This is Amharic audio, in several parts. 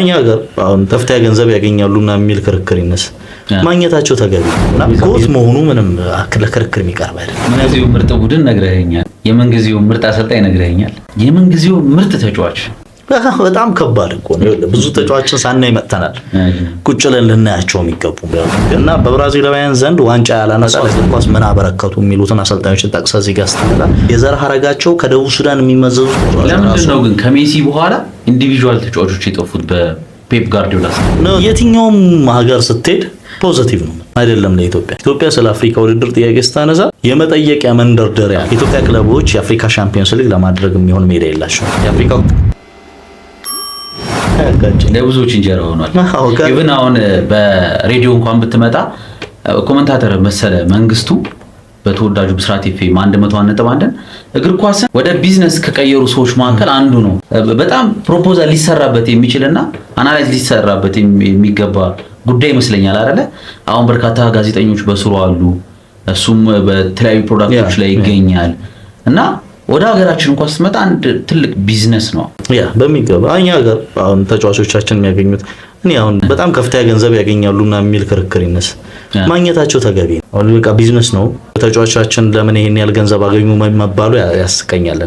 እኛ ጋር አሁን ተፍታ ገንዘብ ያገኛሉና የሚል ክርክር ይነስ ማግኘታቸው ተገቢ ነውና ጎት መሆኑ ምንም ለክርክር የሚቀርብ አይደለም። የመንግዜው ምርጥ ቡድን ነግረኸኛል። የመንግዜው ምርጥ አሰልጣኝ ነግረኸኛል። የመንግዜው ምርጥ ተጫዋች በጣም ከባድ እኮ ነው። ብዙ ተጫዋቾችን ሳናይ መጥተናል። ቁጭ ብለን ልናያቸው የሚገቡ እና በብራዚላውያን ዘንድ ዋንጫ ያላነሳ ኳስ ምን አበረከቱ የሚሉትን አሰልጣኞችን ጠቅሰህ እዚህ ጋር ስትመጣ የዘር ሐረጋቸው ከደቡብ ሱዳን የሚመዘዙ ለምንድን ነው ግን ከሜሲ በኋላ ኢንዲቪጁዋል ተጫዋቾች የጠፉት በፔፕ ጋርዲዮላ? የትኛውም ሀገር ስትሄድ ፖዚቲቭ ነው አይደለም። ለኢትዮጵያ ስለ አፍሪካ ውድድር ጥያቄ ስታነሳ የመጠየቂያ መንደርደሪያ ኢትዮጵያ ክለቦች የአፍሪካ ሻምፒዮንስ ሊግ ለማድረግ የሚሆን ሜዳ የላቸው። የአፍሪካ ለብዙዎች እንጀራ ሆኗል። ኢቭን አሁን በሬዲዮ እንኳን ብትመጣ ኮሜንታተር መሰለ መንግስቱ በተወዳጁ ብስራት ኤፍኤም 101.1 እግር ኳስን ወደ ቢዝነስ ከቀየሩ ሰዎች መካከል አንዱ ነው። በጣም ፕሮፖዛል ሊሰራበት የሚችልና አናላይዝ ሊሰራበት የሚገባ ጉዳይ ይመስለኛል አይደለ? አሁን በርካታ ጋዜጠኞች በስሩ አሉ። እሱም በተለያዩ ፕሮዳክቶች ላይ ይገኛል እና ወደ ሀገራችን እንኳን ስትመጣ አንድ ትልቅ ቢዝነስ ነው። ያ በሚገባ እኛ ሀገር አሁን ተጫዋቾቻችን የሚያገኙት እኔ አሁን በጣም ከፍተኛ ገንዘብ ያገኛሉና የሚል ክርክር ይነስ ማግኘታቸው ተገቢ ነው። አሁን በቃ ቢዝነስ ነው። ተጫዋቾቻችን ለምን ይሄን ያህል ገንዘብ አገኙ መባሉ ያስቀኛል።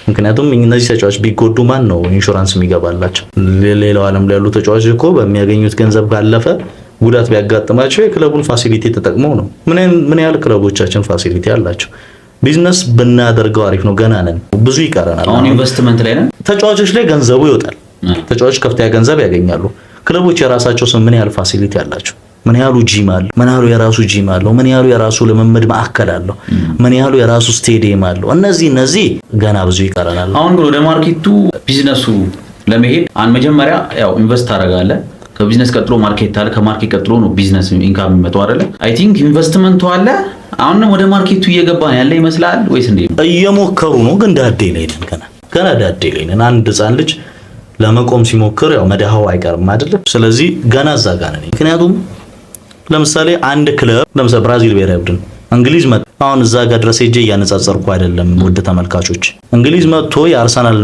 ምክንያቱም እነዚህ ተጫዋቾች ቢጎዱ ማን ነው ኢንሹራንስ የሚገባላቸው? ሌላው ዓለም ላይ ያሉ ተጫዋቾች እኮ በሚያገኙት ገንዘብ ካለፈ ጉዳት ቢያጋጥማቸው የክለቡን ፋሲሊቲ ተጠቅመው ነው። ምን ያህል ክለቦቻችን ፋሲሊቲ አላቸው? ቢዝነስ ብናደርገው አሪፍ ነው። ገና ነን፣ ብዙ ይቀረናል። አሁን ኢንቨስትመንት ላይ ነን። ተጫዋቾች ላይ ገንዘቡ ይወጣል። ተጫዋቾች ከፍተኛ ገንዘብ ያገኛሉ። ክለቦች የራሳቸው ምን ያህል ፋሲሊቲ አላቸው? ምን ያህሉ ጂም አለው? ምን ያህሉ የራሱ ጂም አለው? ምን ያህሉ የራሱ ልምምድ ማዕከል አለው? ምን ያህሉ የራሱ ስቴዲየም አለው? እነዚህ ገና ብዙ ይቀረናል። አሁን ግን ወደ ማርኬቱ ቢዝነሱ ለመሄድ መጀመሪያ ያው ኢንቨስት ታደርጋለህ። ከቢዝነስ ቀጥሎ ማርኬት አለ። ከማርኬት ቀጥሎ ነው ቢዝነስ ኢንካም የሚመጣው አይደለ? አይ ቲንክ ኢንቨስትመንቱ አለ። አሁን ወደ ማርኬቱ እየገባን ያለ ይመስላል ወይስ እንዴ? እየሞከሩ ነው፣ ግን ዳዴ ላይ ነን። ገና ዳዴ ላይ ነን። አንድ ህፃን ልጅ ለመቆም ሲሞክር ያው መዳሃው አይቀርም አይደለ? ስለዚህ ገና እዛ ጋር ነን። ምክንያቱም ለምሳሌ አንድ ክለብ ለምሳሌ ብራዚል ብሔራዊ ቡድን እንግሊዝ መጥቶ አሁን እዛ ጋር ድረስ ሄጄ እያነጻጸርኩ አይደለም ውድ ተመልካቾች። እንግሊዝ መጥቶ የአርሰናል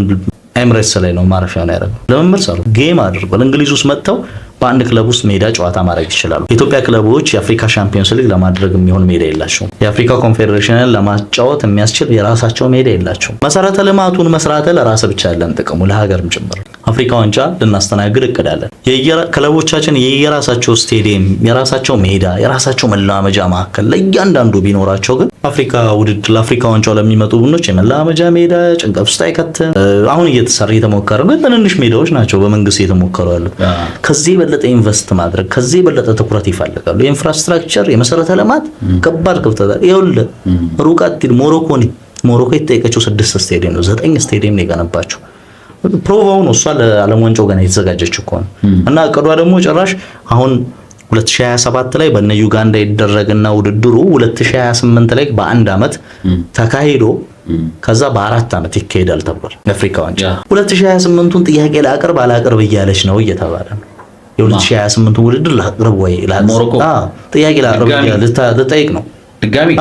ኤምሬትስ ላይ ነው ማረፊያ ነው ያደረገው። ለመመርስ አሉ ጌም አድርጓል። እንግሊዝ ውስጥ መጥተው በአንድ ክለብ ውስጥ ሜዳ ጨዋታ ማድረግ ይችላሉ። የኢትዮጵያ ክለቦች የአፍሪካ ሻምፒዮንስ ሊግ ለማድረግ የሚሆን ሜዳ የላቸውም። የአፍሪካ ኮንፌዴሬሽንን ለማጫወት የሚያስችል የራሳቸው ሜዳ የላቸውም። መሰረተ ልማቱን መስራት ለራስ ብቻ ያለን ጥቅሙ ለሀገርም ጭምር። አፍሪካ ዋንጫ ልናስተናግድ እቅዳለን። ክለቦቻችን የየራሳቸው ስቴዲየም፣ የራሳቸው ሜዳ፣ የራሳቸው መለማመጃ ማዕከል ለእያንዳንዱ ቢኖራቸው ግን አፍሪካ ውድድር ለአፍሪካ ዋንጫው ለሚመጡ ቡድኖች የመለማመጃ ሜዳ ጭንቀት ውስጥ አይከትም። አሁን እየተሞከረ ግን ትንንሽ ሜዳዎች ናቸው በመንግስት እየተሞከሩ ያሉት። ከዚህ የበለጠ ኢንቨስት ማድረግ ከዚህ የበለጠ ትኩረት ይፈልጋሉ። የኢንፍራስትራክቸር የመሰረተ ልማት ከባድ ክፍተት ይኸውልህ። ሩቃት ሞሮኮ የተጠየቀችው 6 ስቴዲየም ነው፣ 9 ስቴዲየም ነው የገነባቸው። ፕሮቫው ነው እሷ ለዓለም ዋንጫው ገና የተዘጋጀች እኮ ነው። እና እቅዷ ደግሞ ጭራሽ አሁን 2027 ላይ በእነ ዩጋንዳ ይደረግና ውድድሩ 2028 ላይ በአንድ አመት ተካሂዶ ከዛ በ4 አመት ይካሄዳል ተብሏል። አፍሪካ ዋንጫ 2028ቱን ጥያቄ ላቅርብ እያለች ነው እየተባለ ነው። የ2028 ውድድር ላቅርብ ወይ ሞሮኮ ጥያቄ ላቅርብ ልጠይቅ ነው ድጋሚ።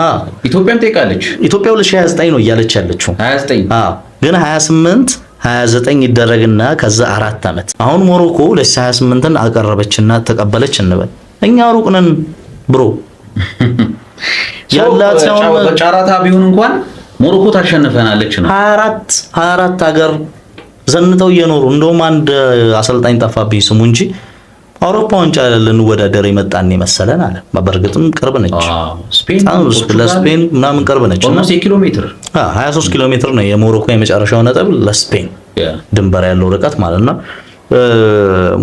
ኢትዮጵያም ጠይቃለች። ኢትዮጵያ 2029 ነው እያለች ያለችው 29 ግን 29 ይደረግና ከዛ 4 አመት። አሁን ሞሮኮ 2028ን አቀረበችና ተቀበለች እንበል። እኛ ሩቅ ነን ብሮ ያላት ጨዋታ ቢሆን እንኳን ሞሮኮ ታሸንፈናለች ነው። 24 ሀገር ዘንተው እየኖሩ እንደውም አንድ አሰልጣኝ ጠፋብኝ ስሙ እንጂ አውሮፓ ዋንጫ ልንወዳደር የመጣን መሰለን አለ። በእርግጥም ቅርብ ነች ለስፔን ምናምን ቅርብ ነች እና 23 ኪሎ ሜትር ነው የሞሮኮ የመጨረሻው ነጥብ ለስፔን ድንበር ያለው ርቀት ማለት ነው።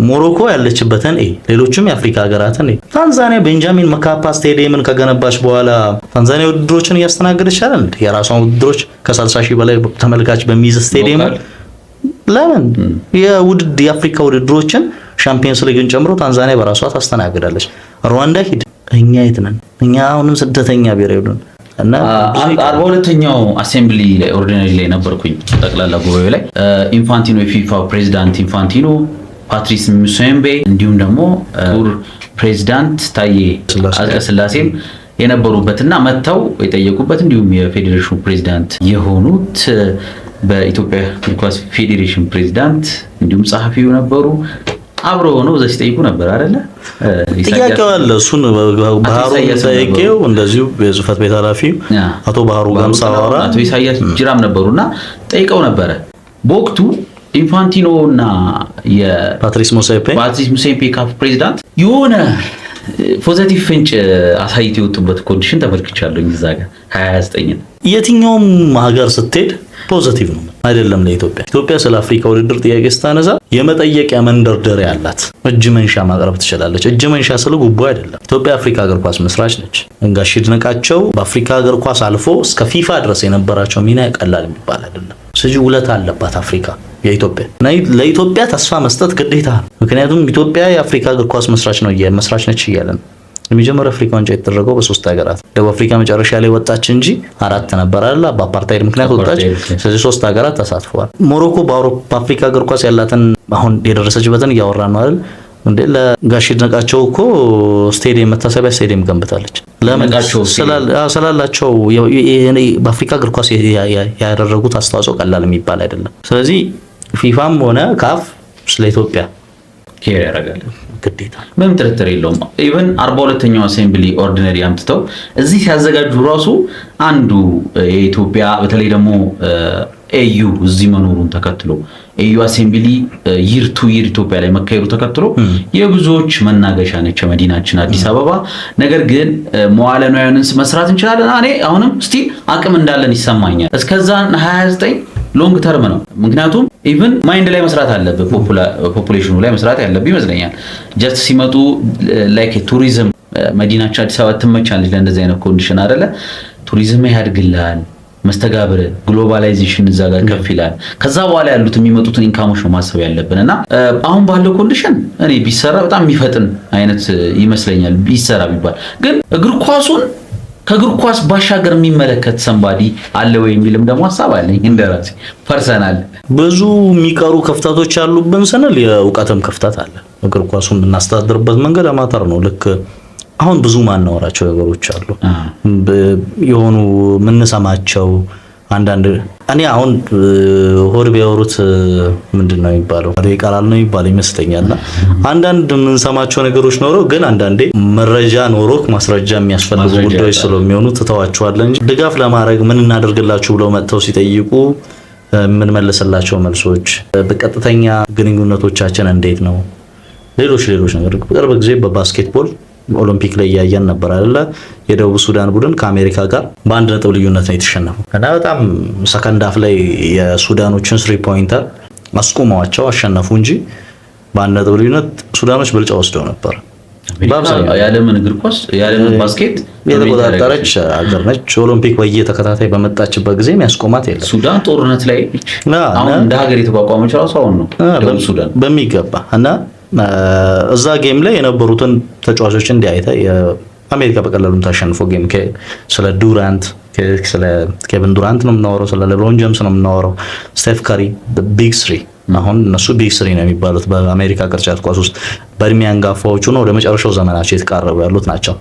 ሞሮኮ ያለችበትን ሌሎችም የአፍሪካ ሀገራትን ታንዛኒያ ቤንጃሚን መካፓ ስቴዲየምን ከገነባች በኋላ ታንዛኒያ ውድድሮችን እያስተናገደች አይደል? የራሷን ውድድሮች ከ60,000 በላይ ተመልካች በሚይዝ ስቴዲየም ለምን የአፍሪካ ውድድሮችን ሻምፒዮንስ ሊግን ጨምሮ ታንዛኒያ በራሷ ታስተናግዳለች። ሩዋንዳ ሂድ። እኛ የት ነን? እኛ አሁንም ስደተኛ ብሔራዊ ቡድን እና 42ኛው አሴምብሊ ላይ ኦርዲናሪ ላይ ነበርኩኝ ጠቅላላ ጉባኤ ላይ ኢንፋንቲኖ የፊፋ ፕሬዚዳንት ኢንፋንቲኖ፣ ፓትሪስ ሙሴምቤ እንዲሁም ደግሞ ፕሬዚዳንት ታዬ አጽቀሥላሴም የነበሩበትና መተው የጠየቁበት እንዲሁም የፌዴሬሽኑ ፕሬዚዳንት የሆኑት በኢትዮጵያ እግር ኳስ ፌዴሬሽን ፕሬዚዳንት እንዲሁም ጸሐፊው ነበሩ። አብረው ሆነው እዛ ሲጠይቁ ነበር አይደለ? ጥያቄው አለ። እሱን ባህሩ ጠይቄው እንደዚሁ የጽህፈት ቤት ኃላፊ አቶ ባህሩ ጋምሳ አወራ አቶ ኢሳያስ ጅራም ነበሩና ጠይቀው ነበረ በወቅቱ ኢንፋንቲኖ እና የፓትሪስ ሙሴፔ ካፍ ፕሬዚዳንት የሆነ ፖዚቲቭ ፍንጭ አሳይቶ የወጡበት ኮንዲሽን ተመልክቻለሁ። እዛ ጋር 29 የትኛውም ሀገር ስትሄድ ፖዚቲቭ ነው አይደለም። ኢትዮጵያ ስለ አፍሪካ ውድድር ጥያቄ ስታነሳ የመጠየቂያ መንደርደሪያ አላት። እጅ መንሻ ማቅረብ ትችላለች። እጅ መንሻ ስለ ጉቦ አይደለም። ኢትዮጵያ አፍሪካ እግር ኳስ መስራች ነች። ጋሽ ይድነቃቸው በአፍሪካ እግር ኳስ አልፎ እስከ ፊፋ ድረስ የነበራቸው ሚና ቀላል የሚባል አይደለም። ስለዚህ ውለታ አለባት አፍሪካ የኢትዮጵያ ለኢትዮጵያ ተስፋ መስጠት ግዴታ ነው። ምክንያቱም ኢትዮጵያ የአፍሪካ እግር ኳስ መስራች ነች እያለን የመጀመሪያው አፍሪካ ዋንጫ የተደረገው በ3 ሀገራት ደቡብ አፍሪካ መጨረሻ ላይ ወጣች እንጂ 4 ነበር አይደል? በአፓርታይድ ምክንያት ወጣች። ስለዚህ 3 ሀገራት ተሳትፈዋል። ሞሮኮ በአፍሪካ እግር ኳስ ያላትን አሁን የደረሰችበትን እያወራን ነው አይደል? እንዴ ለጋሽ ይድነቃቸው እኮ ስቴዲየም መታሰቢያ ስቴዲየም ገንብታለች። ለምን ስላላቸው በአፍሪካ እግር ኳስ ያደረጉት አስተዋጽኦ ቀላል የሚባል አይደለም። ስለዚህ ፊፋም ሆነ ካፍ ስለ ኢትዮጵያ ኬር ያደርጋል ግዴታ ምንም ጥርጥር የለውም። ኢቨን 42ኛው አሴምብሊ ኦርዲነሪ አምጥተው እዚህ ሲያዘጋጁ ራሱ አንዱ የኢትዮጵያ በተለይ ደግሞ ኤዩ እዚህ መኖሩን ተከትሎ ኤዩ አሴምብሊ ይር ኢትዮጵያ ላይ መካሄዱ ተከትሎ የብዙዎች መናገሻ ነች መዲናችን አዲስ አበባ። ነገር ግን መዋዕለ ንዋዩን መስራት እንችላለን። እኔ አሁንም ስቲል አቅም እንዳለን ይሰማኛል። እስከዛ 29 ሎንግ ተርም ነው። ምክንያቱም ኢቭን ማይንድ ላይ መስራት አለበት፣ ፖፑሌሽኑ ላይ መስራት ያለበት ይመስለኛል። ጀስት ሲመጡ ላይክ ቱሪዝም መዲናችን አዲስ አበባ ትመቻለች ለእንደዚህ አይነት ኮንዲሽን አይደለ? ቱሪዝም ያድግላል፣ መስተጋብር ግሎባላይዜሽን እዛ ጋር ከፍ ይላል። ከዛ በኋላ ያሉት የሚመጡትን ኢንካሞች ነው ማሰብ ያለብን እና አሁን ባለው ኮንዲሽን እኔ ቢሰራ በጣም የሚፈጥን አይነት ይመስለኛል። ቢሰራ ቢባል ግን እግር ኳሱን ከእግር ኳስ ባሻገር የሚመለከት ሰንባዲ አለ ወይ የሚልም ደግሞ ሐሳብ አለኝ እንደራሴ ፐርሰናል። ብዙ የሚቀሩ ክፍተቶች አሉብን ስንል የእውቀትም ክፍተት አለ። እግር ኳሱን የምናስተዳድርበት መንገድ አማተር ነው። ልክ አሁን ብዙ ማናወራቸው ነገሮች አሉ የሆኑ የምንሰማቸው አንዳንድ እኔ አሁን ሆድ ቢያወሩት ምንድነው የሚባለው ይቀራል ነው የሚባለው ይመስለኛልና አንዳንድ የምንሰማቸው ነገሮች ኖረው ግን አንዳንዴ መረጃ ኖሮክ ማስረጃ የሚያስፈልጉ ጉዳዮች ስለሚሆኑ ትተዋቸዋለህ እንጂ ድጋፍ ለማድረግ ምን እናደርግላችሁ ብለው መጥተው ሲጠይቁ ምን መልሰላቸው መልሶች በቀጥተኛ ግንኙነቶቻችን እንዴት ነው ሌሎች ነገር በቅርብ ጊዜ በባስኬትቦል ኦሎምፒክ ላይ ያያየን ነበር አይደለ? የደቡብ ሱዳን ቡድን ከአሜሪካ ጋር በአንድ ነጥብ ልዩነት ነው የተሸነፈው እና በጣም ሰከንድ ሃፍ ላይ የሱዳኖችን 3 ፖይንተር አስቆመዋቸው አሸነፉ እንጂ በአንድ ነጥብ ልዩነት ሱዳኖች ብልጫ ወስደው ነበር። በአብዛኛው የዓለምን እግር ኳስ የዓለምን ባስኬት የተቆጣጠረች ሀገር ነች። ኦሎምፒክ በየተከታታይ በመጣችበት ጊዜ የሚያስቆማት የለም። ሱዳን ጦርነት ላይ አሁን እንደ ሀገር የተቋቋመች ራሱ አሁን ነው ደቡብ ሱዳን በሚገባ እና እዛ ጌም ላይ የነበሩትን ተጫዋቾች እንዲያይተ የአሜሪካ በቀላሉ ታሸንፈው ጌም ስለ ዱራንት ስለ ኬቪን ዱራንት ነው የምናወራው፣ ስለ ሌብሮን ጄምስ ነው የምናወራው፣ ስቴፍ ካሪ ቢግ 3 አሁን እነሱ ቢግ 3 ነው የሚባሉት በአሜሪካ ቅርጫት ኳስ ውስጥ በእድሜ አንጋፋዎቹ ነው ወደ መጨረሻው ዘመናቸው የተቃረቡ ያሉት ናቸው።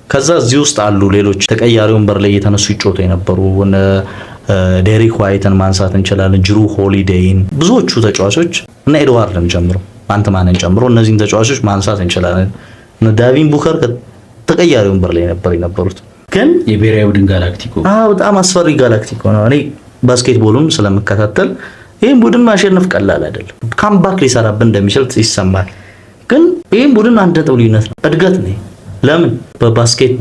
ከዛ እዚህ ውስጥ አሉ ሌሎች ተቀያሪ ወንበር ላይ የተነሱ ይጮቱ የነበሩ ዴሪክ ዋይትን ማንሳት እንችላለን፣ ጅሩ ሆሊዴይን፣ ብዙዎቹ ተጫዋቾች እና ኤድዋርድን ጨምሮ አንተማንን ጨምሮ እነዚህን ተጫዋቾች ማንሳት እንችላለን። ዳቪን ቡከር ተቀያሪ ወንበር ላይ የነበሩት ግን የብሔራዊ ቡድን ጋላክቲኮ በጣም አስፈሪ ጋላክቲኮ ነው። እኔ ባስኬትቦሉን ስለምከታተል ይሄን ቡድን ማሸነፍ ቀላል አይደለም። ካምባክ ሊሰራብን እንደሚችል ይሰማል። ግን ይሄን ቡድን አንድ ነጥብ ልዩነት ነው፣ እድገት ነው። ለምን በባስኬት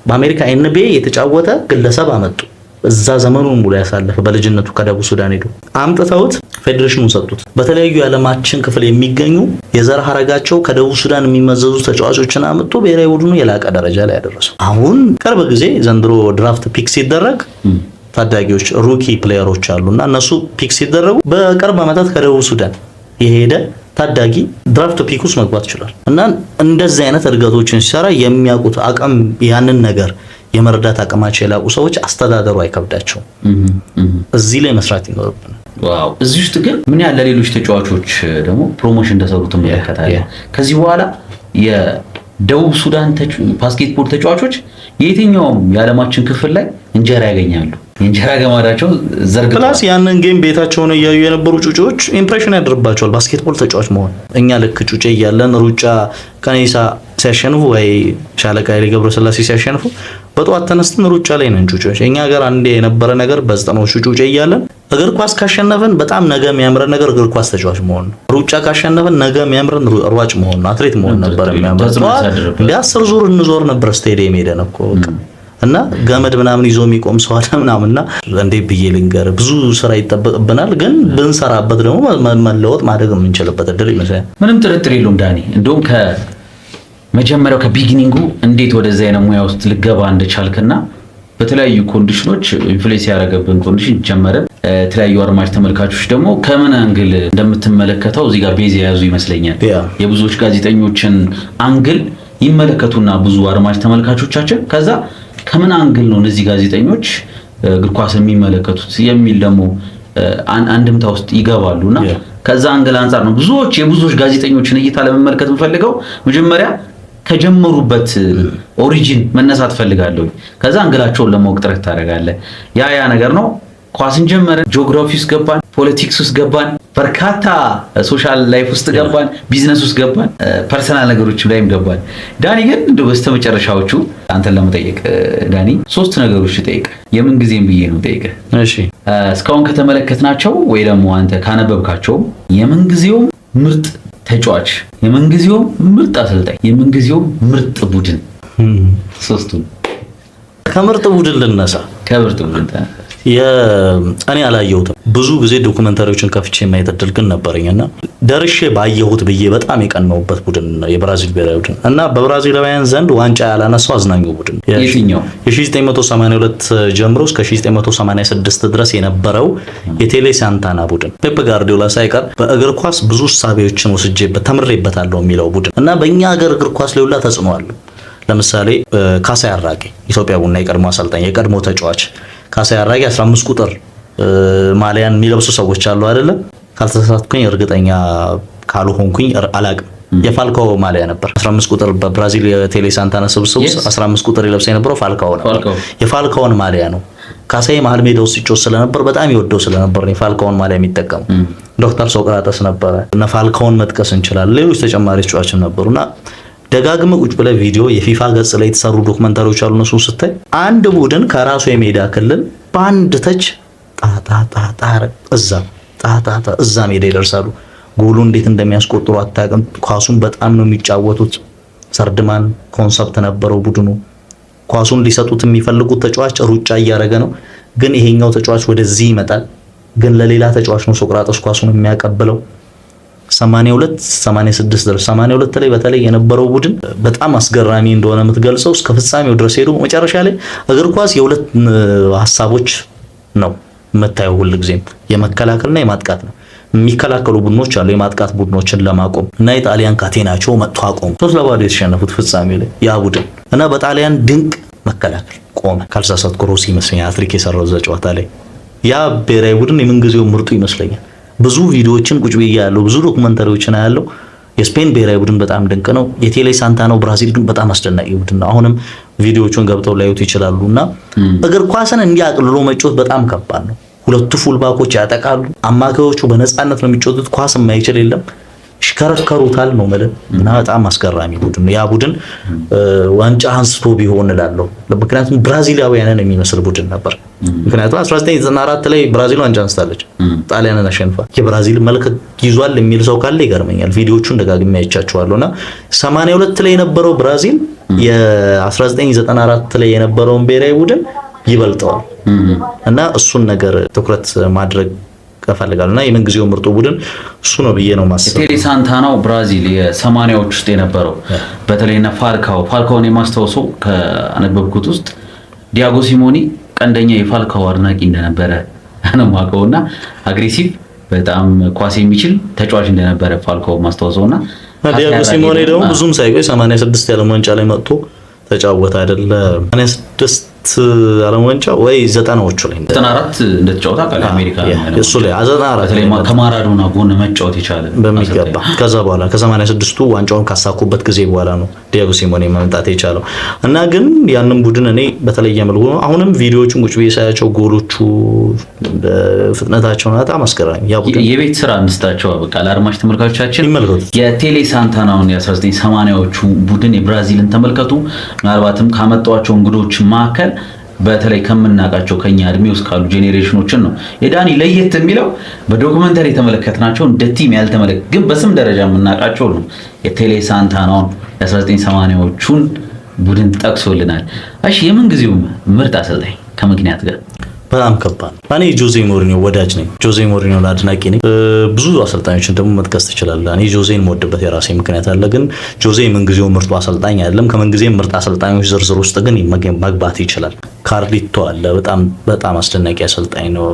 በአሜሪካ ኤንቢኤ የተጫወተ ግለሰብ አመጡ። እዛ ዘመኑን ሙሉ ያሳለፈ በልጅነቱ ከደቡብ ሱዳን ሄዶ አምጥተውት ፌዴሬሽኑን ሰጡት። በተለያዩ የዓለማችን ክፍል የሚገኙ የዘር ሐረጋቸው ከደቡብ ሱዳን የሚመዘዙ ተጫዋቾችን አምጥቶ ብሔራዊ ቡድኑ የላቀ ደረጃ ላይ ያደረሰው። አሁን ቅርብ ጊዜ ዘንድሮ ድራፍት ፒክ ሲደረግ ታዳጊዎች ሩኪ ፕሌየሮች አሉና እነሱ ፒክ ሲደረጉ በቅርብ ዓመታት ከደቡብ ሱዳን የሄደ ታዳጊ ድራፍት ፒክ ውስጥ መግባት ይችላል። እና እንደዚህ አይነት እድገቶችን ሲሰራ የሚያውቁት አቅም ያንን ነገር የመረዳት አቅማቸው የላቁ ሰዎች አስተዳደሩ አይከብዳቸውም። እዚህ ላይ መስራት ይኖርብናል። ዋው! እዚህ ውስጥ ግን ምን ያለ ሌሎች ተጫዋቾች ደግሞ ፕሮሞሽን ተሰሩት ተመለከታለን። ከዚህ በኋላ የደቡብ ሱዳን ባስኬትቦል ተጫዋቾች የትኛውም የዓለማችን ክፍል ላይ እንጀራ ያገኛሉ። እንጀራ ገማዳቸው ዘርግተዋል። ፕላስ ያንን ጌም ቤታቸውን እያዩ የነበሩ ጩጬዎች ኢምፕሬሽን ያድርባቸዋል ባስኬትቦል ተጫዋች መሆን። እኛ ልክ ጩጬ እያለን ሩጫ ቀነኒሳ ሲያሸንፉ ወይ ሻለቃ ኃይሌ ገብረስላሴ ሲያሸንፉ በጠዋት ተነስተን ሩጫ ላይ ነን ጩጬዎች። እኛ ጋር አንዴ የነበረ ነገር በ90ዎቹ ጩጬ እያለን እግር ኳስ ካሸነፈን በጣም ነገ የሚያምረን ነገር እግር ኳስ ተጫዋች መሆን ነው። ሩጫ ካሸነፈን ነገ የሚያምረን ሯጭ መሆን ነው፣ አትሌት መሆን ነበር የሚያምረን። ለ10 ዙር እንዞር ነበር ስቴዲየም ሄደን እኮ እና ገመድ ምናምን ይዞ የሚቆም ሰው አለ ምናምንና እንዴ ብዬ ልንገር፣ ብዙ ስራ ይጠበቅብናል። ግን ብንሰራበት ደግሞ መለወጥ ማደግ የምንችልበት እድል ይመስላል። ምንም ጥርጥር የለውም ዳኒ። እንደውም ከመጀመሪያው ከቢጊኒንጉ እንዴት ወደዛ አይነት ሙያ ውስጥ ልገባ እንደቻልክና በተለያዩ ኮንዲሽኖች ኢንፍሉዌንስ ያደረገብን ኮንዲሽን ጀመረ። የተለያዩ አድማጭ ተመልካቾች ደግሞ ከምን አንግል እንደምትመለከተው እዚህ ጋር ቤዝ የያዙ ይመስለኛል። የብዙዎች ጋዜጠኞችን አንግል ይመለከቱና ብዙ አድማጭ ተመልካቾቻችን ከዛ ከምን አንግል ነው እነዚህ ጋዜጠኞች እግር ኳስ የሚመለከቱት የሚል ደግሞ አንድምታ ውስጥ ይገባሉና ከዛ አንግል አንፃር ነው የብዙዎች ጋዜጠኞችን እይታ ለመመልከት የምፈልገው። መጀመሪያ ከጀመሩበት ኦሪጂን መነሳት ፈልጋለሁ። ከዛ አንግላቸውን ለማወቅ ጥረት ታደርጋለህ። ያ ነገር ነው። ኳስን ጀመረን፣ ጂኦግራፊ ውስጥ ገባን፣ ፖለቲክስ ውስጥ ገባን፣ በርካታ ሶሻል ላይፍ ውስጥ ገባን፣ ቢዝነስ ውስጥ ገባን፣ ፐርሰናል ነገሮች ላይም ገባን። ዳኒ ግን እንደው በስተመጨረሻዎቹ አንተን ለመጠየቅ ዳኒ 3 ነገሮች ጠይቀ የምን ጊዜም ብዬ ነው ጠይቀ። እሺ እስካሁን ከተመለከትናቸው ወይ ደግሞ አንተ ካነበብካቸው የምን ጊዜው ምርጥ ተጫዋች፣ የምን ጊዜው ምርጥ አሰልጣኝ፣ የምን ጊዜው ምርጥ ቡድን 3ቱን። ከምርጥ ቡድን ልነሳ። ከምርጥ ቡድን እኔ አላየሁትም። ብዙ ጊዜ ዶኩመንታሪዎችን ከፍቼ የማየት እድል ግን ነበረኝና ደርሼ ባየሁት ብዬ በጣም የቀናውበት ቡድን ነው የብራዚል ብሔራዊ ቡድን እና በብራዚላውያን ዘንድ ዋንጫ ያላነሳው አዝናኙ ቡድን የ1982 ጀምሮ እስከ 1986 ድረስ የነበረው የቴሌ ሳንታና ቡድን ፔፕ ጋርዲዮላ ሳይቀር በእግር ኳስ ብዙ እሳቤዎችን ወስጄበት ተምሬበታለሁ የሚለው ቡድን እና በእኛ ሀገር እግር ኳስ ላይ ሁላ ተጽዕኖ አለው። ለምሳሌ ካሳዬ አራጌ ኢትዮጵያ ቡና የቀድሞ አሰልጣኝ የቀድሞ ተጫዋች ካሳዬ አራጌ 15 ቁጥር ማሊያን የሚለብሱ ሰዎች አሉ አይደለ? ካልተሳሳትኩኝ እርግጠኛ ካልሆንኩኝ አላቅም። የፋልካኦ ማሊያ ነበር 15 ቁጥር በብራዚል የቴሌ ሳንታና ስብስብ 15 ቁጥር ይለብስ የነበረው ፋልካኦ ነበር። የፋልካኦን ማሊያ ነው። ካሳዬ መሀል ሜዳ ውስጥ ሲጮህ ስለነበር በጣም ይወደው ስለነበር ነው የፋልካኦን ማሊያ የሚጠቀሙ። ዶክተር ሶቅራጠስ ነበረ እና ፋልካኦን መጥቀስ እንችላለን። ሌሎች ተጨማሪ ተጫዋቾች ነበሩና ደጋግመ ቁጭ ብለህ ቪዲዮ የፊፋ ገጽ ላይ የተሰሩ ዶክመንታሪዎች አሉ። እነሱን ስታይ አንድ ቡድን ከራሱ የሜዳ ክልል በአንድ ተች እዛ ሜዳ ይደርሳሉ። ጎሉ እንዴት እንደሚያስቆጥሩ አታውቅም። ኳሱን በጣም ነው የሚጫወቱት። ሰርድማን ኮንሰፕት ነበረው ቡድኑ። ኳሱን ሊሰጡት የሚፈልጉት ተጫዋች ሩጫ እያደረገ ነው፣ ግን ይሄኛው ተጫዋች ወደዚህ ይመጣል፣ ግን ለሌላ ተጫዋች ነው ሶቅራጠስ ኳሱን የሚያቀብለው። 82 86 ድረስ 82 ላይ በተለይ የነበረው ቡድን በጣም አስገራሚ እንደሆነ የምትገልጸው እስከ ፍጻሜው ድረስ ሄዱ። መጨረሻ ላይ እግር ኳስ የሁለት ሀሳቦች ነው የምታየው ሁልጊዜም፣ የመከላከልና የማጥቃት ነው። የሚከላከሉ ቡድኖች አሉ የማጥቃት ቡድኖችን ለማቆም እና የጣሊያን ካቴናቸው መጥቶ አቆሙ። 3-2 የተሸነፉት ፍጻሜ ላይ ያ ቡድን እና በጣሊያን ድንቅ መከላከል ቆመ። ካልተሳሳትኩ ሮሲ ይመስለኛል አትሪክ የሰራው እዛ ጨዋታ ላይ። ያ ብሔራዊ ቡድን የምንጊዜው ምርጡ ይመስለኛል። ብዙ ቪዲዮዎችን ቁጭ ብዬ ያለው ብዙ ዶክመንታሪዎችን ያለው የስፔን ብሔራዊ ቡድን በጣም ድንቅ ነው። የቴሌ ሳንታናው ብራዚል ግን በጣም አስደናቂ ቡድን ነው። አሁንም ቪዲዮዎቹን ገብተው ላዩት ይችላሉና እግር ኳስን እንዲያቅልሎ መጫወት በጣም ከባድ ነው። ሁለቱ ፉልባኮች ያጠቃሉ፣ አማካዮቹ በነፃነት ነው የሚጫወቱት። ኳስ የማይችል የለም፣ ይሽከረከሩታል ነው ማለት እና በጣም አስገራሚ ቡድን ነው ያ ቡድን። ዋንጫ አንስቶ ቢሆን እላለሁ፣ ምክንያቱም ብራዚላውያንን የሚመስል ቡድን ነበር። ምክንያቱም 1994 ላይ ብራዚል ዋንጫ አንስታለች፣ ጣሊያንን አሸንፋ። የብራዚል መልክ ይዟል የሚል ሰው ካለ ይገርመኛል። ቪዲዮቹን ደጋግሜ አይቻቸዋለሁና 82 ላይ የነበረው ብራዚል የ1994 ላይ የነበረውን ብሔራዊ ቡድን ይበልጠዋል እና እሱን ነገር ትኩረት ማድረግ እፈልጋለሁና የምንጊዜው ምርጡ ቡድን እሱ ነው ብዬ ነው ማስበው። ቴሌ ሳንታናው ብራዚል የ80ዎች ውስጥ የነበረው በተለይና ፋልካኦን የማስታወሰው ከአነበብኩት ውስጥ ዲያጎ ሲሞኒ ቀንደኛ የፋልካኦ አድናቂ እንደነበረ ነው ማውቀውና አግሬሲቭ በጣም ኳስ የሚችል ተጫዋች እንደነበረ ፋልካኦ ማስታወሰውና ዲያጎ ሲሞኒ ደግሞ ብዙም ሳይቆይ 86 የዓለም ዋንጫ ላይ መጥቶ ተጫወተ አይደለ? 86 ዓለም ዋንጫ ወይ 90ዎቹ ላይ 94 እንደተጫወተ አቃለ አሜሪካ እሱ ላይ 94 ላይ ከማራዶና ጎን መጫወት ይቻላል በሚገባ። ከዛ በኋላ ከ86ቱ ዋንጫውን ካሳኩበት ጊዜ በኋላ ነው ዲያጎ ሲሞኔ መምጣት የቻለው እና ግን ያንን ቡድን እኔ በተለየ መልኩ አሁንም ቪዲዮዎቹን ቁጭ ብዬ ሳያቸው ጎሎቹ ፍጥነታቸው በጣም አስገራሚ። ያ ቡድን የቤት ስራ እንስጣቸው በቃ ለአድማጭ ተመልካቾቻችን ይመልከቱ። የቴሌ ሳንታናውን የ1980ዎቹ ቡድን የብራዚልን ተመልከቱ። ምናልባትም ካመጣዋቸው እንግዶች መካከል በተለይ ከምናውቃቸው ከኛ እድሜ ውስጥ ካሉ ጄኔሬሽኖችን ነው የዳኒ ለየት የሚለው በዶክመንተሪ የተመለከትናቸው እንደ ቲም ያልተመለከት ግን በስም ደረጃ የምናውቃቸው ነው። የቴሌ ሳንታናውን የ1980ዎቹን ቡድን ጠቅሶልናል። እሺ የምን ጊዜው ምርጥ አሰልጣኝ ከምክንያት ጋር በጣም ከባድ ነው። እኔ ጆዜ ሞሪኒዮ ወዳጅ ነኝ። ጆዜ ሞሪኒዮ አድናቂ ነኝ። ብዙ አሰልጣኞችን ደግሞ መጥቀስ ትችላለህ። እኔ ጆዜን የምወድበት የራሴ ምክንያት አለ። ግን ጆዜ ምንጊዜው ምርጡ አሰልጣኝ አይደለም። ከምንጊዜም ምርጥ አሰልጣኞች ዝርዝር ውስጥ ግን መግባት ይችላል። ካርሊቶ አለ። በጣም አስደናቂ አሰልጣኝ ነው።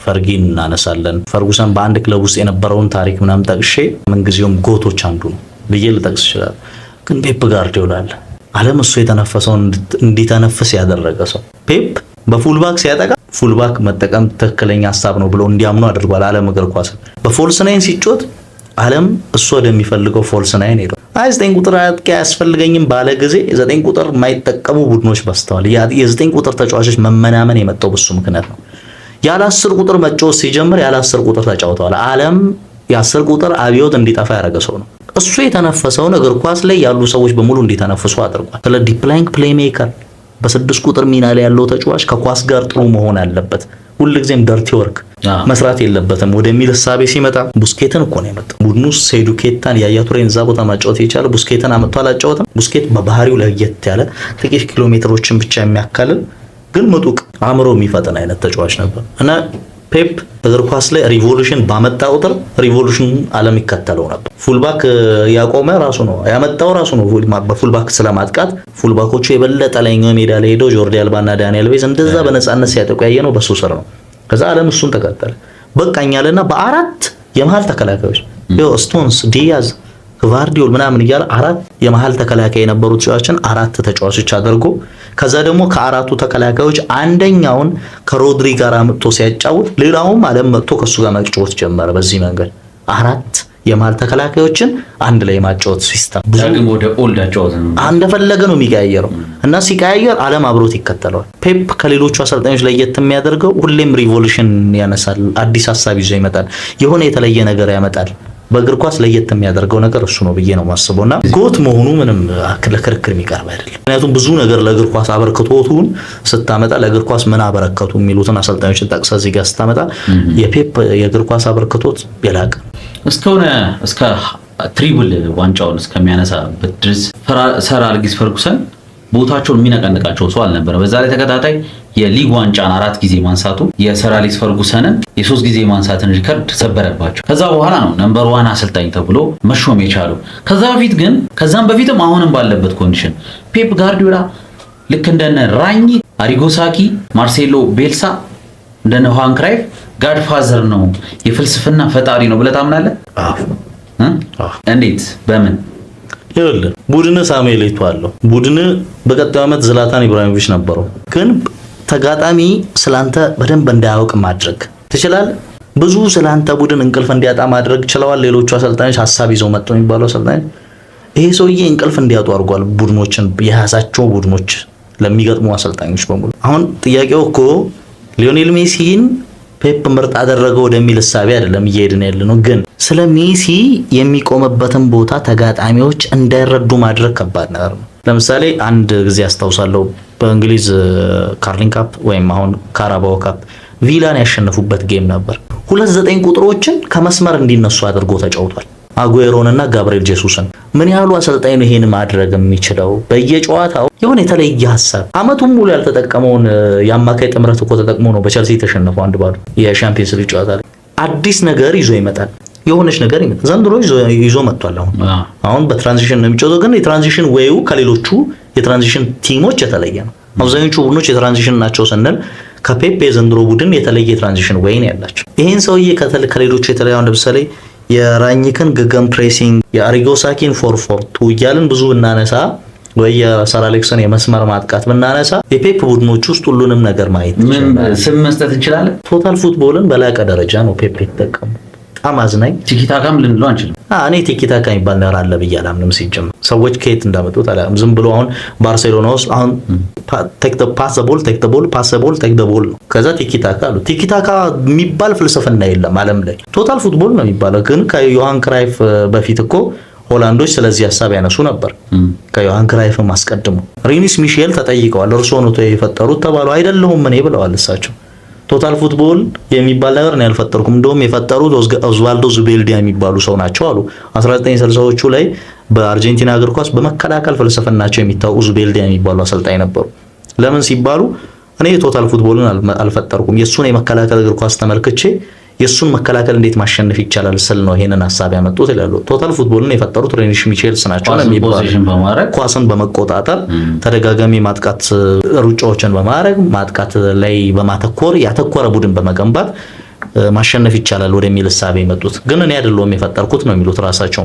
ፈርጊን እናነሳለን። ፈርጉሰን በአንድ ክለብ ውስጥ የነበረውን ታሪክ ምናምን ጠቅሼ ምንጊዜውም ጎቶች አንዱ ነው ብዬ ልጠቅስ ይችላል። ግን ፔፕ ጋርዲዮላ አለ። ዓለም እሱ የተነፈሰውን እንዲተነፍስ ያደረገ ሰው ፔፕ በፉልባክ ሲያጠቃ ፉልባክ መጠቀም ትክክለኛ ሀሳብ ነው ብሎ እንዲያምኑ አድርጓል። ዓለም እግር ኳስ በፎልስ ናይን ሲጮት ዓለም እሱ ወደሚፈልገው ፎልስ ናይን ሄዶ 9 ቁጥር አጥቂ አያስፈልገኝም ባለ ጊዜ 9 ቁጥር የማይጠቀሙ ቡድኖች በስተዋል። የ9 ቁጥር ተጫዋቾች መመናመን የመጣው በሱ ምክንያት ነው። ያለ 10 ቁጥር መጫወት ሲጀምር ያለ 10 ቁጥር ተጫውተዋል። ዓለም የ10 ቁጥር አብዮት እንዲጠፋ ያደረገ ሰው ነው። እሱ የተነፈሰውን እግር ኳስ ላይ ያሉ ሰዎች በሙሉ እንዲተነፍሱ አድርጓል። ስለ ዲፕላይንግ ፕሌይሜከር በ6 ቁጥር ሚና ላይ ያለው ተጫዋች ከኳስ ጋር ጥሩ መሆን አለበት፣ ሁልጊዜም ደርቲ ወርክ መስራት የለበትም ወደሚል ህሳቤ ሲመጣ ቡስኬትን እኮ ነው ያመጣው። ቡድኑ ሴዱ ኬታን ያያ ቱሬን እዛ ቦታ ማጫወት የቻለ ቡስኬትን አመጣ አላጫወተም። ቡስኬት በባህሪው ለየት ያለ ጥቂት ኪሎ ሜትሮችን ብቻ የሚያካልል ግን ምጡቅ አእምሮ የሚፈጥን አይነት ተጫዋች ነበር እና ፔፕ እግር ኳስ ላይ ሪቮሉሽን ባመጣ ቁጥር ሪቮሉሽን ዓለም ይከተለው ነበር። ፉልባክ ያቆመ ራሱ ነው ያመጣው ራሱ ነው። በፉልባክ ስለማጥቃት ፉልባኮቹ የበለጠ ላይኛው ሜዳ ላይ ሄደው ጆርዲ አልባና ዳንኤል ቬዝ እንደዛ በነፃነት ሲያጠቁ ያየ ነው በሱ ስር ነው። ከዛ ዓለም እሱን ተከተለ በቃኛልና በአራት የመሃል ተከላካዮች ስቶንስ፣ ዲያዝ፣ ቫርዲዮል ምናምን እያለ አራት የመሃል ተከላካይ የነበሩ ተጫዋቾችን አራት ተጫዋቾች አድርጎ ከዛ ደግሞ ከአራቱ ተከላካዮች አንደኛውን ከሮድሪ ጋር አምጥቶ ሲያጫውት ሌላውም ዓለም መጥቶ ከሱ ጋር መጫወት ጀመረ። በዚህ መንገድ አራት የመሃል ተከላካዮችን አንድ ላይ ማጫወት ሲስተም ዳግም ወደ ኦልድ አጫወት ነው እንደፈለገ ነው የሚቀያየረው እና ሲቀያየር ዓለም አብሮት ይከተለዋል። ፔፕ ከሌሎቹ አሰልጣኞች ለየት የሚያደርገው ሁሌም ሪቮሉሽን ያነሳል፣ አዲስ ሀሳብ ይዞ ይመጣል፣ የሆነ የተለየ ነገር ያመጣል። በእግር ኳስ ለየት የሚያደርገው ነገር እሱ ነው ብዬ ነው ማስበውና ጎት መሆኑ ምንም ለክርክር የሚቀርብ አይደለም። ምክንያቱም ብዙ ነገር ለእግር ኳስ አበረከቶቱን ስታመጣ ለእግር ኳስ ምን አበረከቱ የሚሉትን አሰልጣኞችን ጠቅሰህ እዚህ ጋር ስታመጣ የፔፕ የእግር ኳስ አበረከቶት የላቀ እስከ ትሪብል ዋንጫውን እስከሚያነሳበት ድረስ ሰር አሌክስ ፈርጉሰን ቦታቸውን የሚነቀንቃቸው ሰው አልነበረ። በዛ ላይ ተከታታይ የሊግ ዋንጫን 4 ጊዜ ማንሳቱ የሰር አሌክስ ፈርጉሰንን የ3 ጊዜ ማንሳትን ሪከርድ ሰበረባቸው። ከዛ በኋላ ነው ነምበር 1 አሰልጣኝ ተብሎ መሾም የቻለው። ከዛም በፊትም አሁንም ባለበት ኮንዲሽን ፔፕ ጋርዲዮላ ልክ እንደነ ራኝ፣ አሪጎ ሳኪ፣ ማርሴሎ ቤልሳ እንደነ ዮሃን ክራይፍ ጋድፋዘር ነው የፍልስፍና ፈጣሪ ነው ብለህ ታምናለህ? እንዴት በምን ይኸውልህ ቡድን ሳሙኤል ኤቶ አለው። ቡድን በቀጣዩ ዓመት ዝላታን ኢብራሂሞቪች ነበረው። ግን ተጋጣሚ ስላንተ በደንብ እንዳያውቅ ማድረግ ትችላለህ። ብዙ ስላንተ ቡድን እንቅልፍ እንዲያጣ ማድረግ ችለዋል ሌሎቹ አሰልጣኞች፣ ሐሳብ ይዘው መጥተው የሚባለው አሰልጣኝ ይሄ ሰውዬ እንቅልፍ እንዲያጡ አድርጓል። ቡድኖችን የያዛቸው ቡድኖች ለሚገጥሙ አሰልጣኞች በሙሉ። አሁን ጥያቄው እኮ ሊዮኔል ሜሲን ፔፕ ምርጥ አደረገው ወደሚል ህሳቤ አይደለም እየሄድን ያለነው። ግን ስለ ሜሲ የሚቆምበትን ቦታ ተጋጣሚዎች እንዳይረዱ ማድረግ ከባድ ነገር ነው። ለምሳሌ አንድ ጊዜ አስታውሳለሁ በእንግሊዝ ካርሊንግ ካፕ ወይም አሁን ካራባኦ ካፕ ቪላን ያሸነፉበት ጌም ነበር። 2-9 ቁጥሮችን ከመስመር እንዲነሱ አድርጎ ተጫውቷል። አጉዌሮንና ጋብሪኤል ጄሱስን ምን ያህሉ አሰልጣኝ ነው ይሄን ማድረግ የሚችለው? በየጨዋታው የሆነ የተለየ ሀሳብ አመቱን ሙሉ ያልተጠቀመውን የአማካይ ጥምረት እኮ ተጠቅሞ ነው በቸልሲ ተሸነፈው 1-0 የሻምፒየንስ ሊግ ጨዋታ ላይ። አዲስ ነገር ይዞ ይመጣል፣ የሆነች ነገር ይመጣል። ዘንድሮ ይዞ መጥቷል። አሁን በትራንዚሽን ነው የሚጫወተው፣ ግን የትራንዚሽን ዌዩ ከሌሎቹ የትራንዚሽን ቲሞች የተለየ ነው። አብዛኞቹ ቡድኖች የትራንዚሽን ናቸው ስንል ከፔፕ የዘንድሮ ቡድን የተለየ የትራንዚሽን ዌይ ነው ያላቸው። ይሄን ሰውዬ ከሌሎቹ የተለየ ለምሳሌ የራኝክን ገገም ፕሬሲንግ የአሪጎ ሳኪን 4-4-2 እያልን ብዙ ብናነሳ ወይ የሰር አሌክስን የመስመር ማጥቃት ብናነሳ የፔፕ ቡድኖች ውስጥ ሁሉንም ነገር ማየት ምን ስም መስጠት እንችላለን። ቶታል ፉትቦልን በላቀ ደረጃ ነው ፔፕ የተጠቀሙ። በጣም አዝናኝ ቲኪታካም ልንለው አንችልም። እኔ ቲኪታካ የሚባል ነገር አለ ብዬ አላምንም። ሲጀምር ሰዎች ከየት እንዳመጡት አላምንም። ዝም ብሎ አሁን ባርሴሎና ውስጥ አሁን ፓስ ዘ ቦል ቴክ ዘ ቦል ፓስ ዘ ቦል ቴክ ዘ ቦል ነው። ከዛ ቲኪታካ አሉ። ቲኪታካ የሚባል ፍልስፍና የለም ዓለም ላይ ቶታል ፉትቦል ነው የሚባለው። ግን ከዮሃን ክራይፍ በፊት እኮ ሆላንዶች ስለዚህ ሐሳብ ያነሱ ነበር። ከዮሃን ክራይፍም አስቀድሞ ሪኒስ ሚሼል ተጠይቀዋል። እርሶ ነው የፈጠሩት ተባሉ። አይደለሁም እኔ ብለዋል እሳቸው። ቶታል ፉትቦል የሚባል ነገር ነው ያልፈጠርኩም፣ እንደውም የፈጠሩት ኦዝዋልዶ ዙቤልዲያ የሚባሉ ሰው ናቸው አሉ። 1960ዎቹ ላይ በአርጀንቲና እግር ኳስ በመከላከል ፍልስፍናቸው የሚታወቁ ዙቤልዲያ የሚባሉ አሰልጣኝ ነበሩ። ለምን ሲባሉ እኔ ቶታል ፉትቦልን አልፈጠርኩም፣ የሱን የመከላከል እግር ኳስ ተመልክቼ የሱን መከላከል እንዴት ማሸነፍ ይቻላል ስል ነው ይሄንን ሐሳብ ያመጡት ይላሉ። ቶታል ፉትቦልን የፈጠሩት ሬኒሽ ሚቼልስ ናቸው የሚባሉ ኳስን በመቆጣጠር ተደጋጋሚ ማጥቃት ሩጫዎችን በማድረግ ማጥቃት ላይ በማተኮር ያተኮረ ቡድን በመገንባት ማሸነፍ ይቻላል ወደሚል ሐሳብ የመጡት። ግን እኔ አይደለሁም የፈጠርኩት ነው የሚሉት ራሳቸው።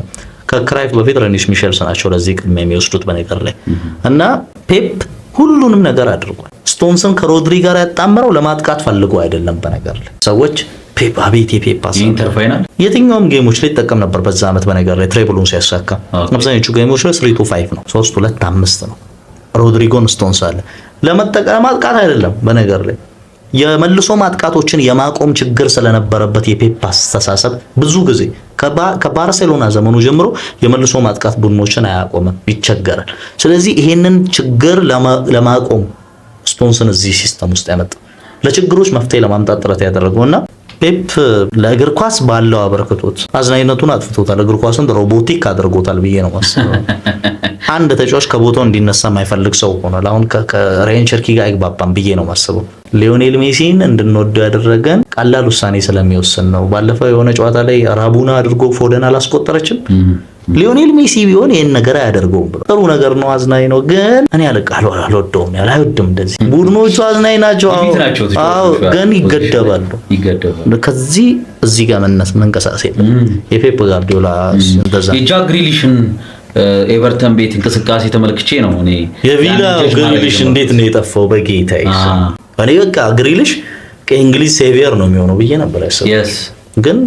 ከክራይፍ በፊት ሬኒሽ ሚቼልስ ናቸው ለዚህ ቅድሚያ የሚወስዱት በነገር ላይ እና ፔፕ ሁሉንም ነገር አድርጓል። ስቶንስን ከሮድሪ ጋር ያጣመረው ለማጥቃት ፈልጎ አይደለም። በነገር ላይ ሰዎች ፔፕ አቤት የፔፕ ኢንተር ፋይናል የትኛውም ጌሞች ላይ ተጠቀም ነበር በዛ አመት በነገር ላይ ትሬብሉን ሲያሳካ አብዛኞቹ ጌሞች ላይ 3-5 ነው 3-2-5 ነው። ሮድሪጎን ስቶንስ አለ ለመጠቀም ማጥቃት አይደለም። በነገር ላይ የመልሶ ማጥቃቶችን የማቆም ችግር ስለነበረበት የፔፕ አስተሳሰብ ብዙ ጊዜ ከባርሴሎና ዘመኑ ጀምሮ የመልሶ ማጥቃት ቡድኖችን አያቆምም፣ ይቸገራል። ስለዚህ ይሄንን ችግር ለማቆም ስቶንስን እዚህ ሲስተም ውስጥ ያመጣ ለችግሮች መፍትሄ ለማምጣት ጥረት ያደረገውና ፔፕ ለእግር ኳስ ባለው አበረክቶት አዝናኝነቱን አጥፍቶታል። እግር ኳስን ሮቦቲክ አድርጎታል ብዬ ነው ማስበው። አንድ ተጫዋች ከቦታው እንዲነሳ የማይፈልግ ሰው ሆኗል። አሁን ከራያን ቸርኪ ጋር አይግባባም ብዬ ነው ማስበው። ሊዮኔል ሜሲን እንድንወደው ያደረገን ቀላል ውሳኔ ስለሚወስን ነው። ባለፈው የሆነ ጨዋታ ላይ ራቡና አድርጎ ፎደን አላስቆጠረችም። ሊዮኔል ሜሲ ቢሆን ይሄን ነገር አያደርገውም ብሎ ጥሩ ነገር ነው፣ አዝናኝ ነው። ግን እኔ አልወደውም፣ አልወድም። እንደዚህ ቡድኖቹ አዝናኝ ናቸው፣ አዎ፣ ግን ይገደባሉ። ከዚህ እዚህ ጋር መንቀሳቀስ የለም። የፔፕ ጋርዲዮላ እንደዛ የጃክ ግሪሊሽን ኤቨርተን ቤት እንቅስቃሴ ተመልክቼ ነው እኔ የቪላ ግሪሊሽ እንዴት ነው የጠፋው በጌታ ይስ እኔ በቃ ግሪሊሽ ከእንግሊዝ ሴቪየር ነው የሚሆነው ብዬ ነበር ያሰብኩት። ግን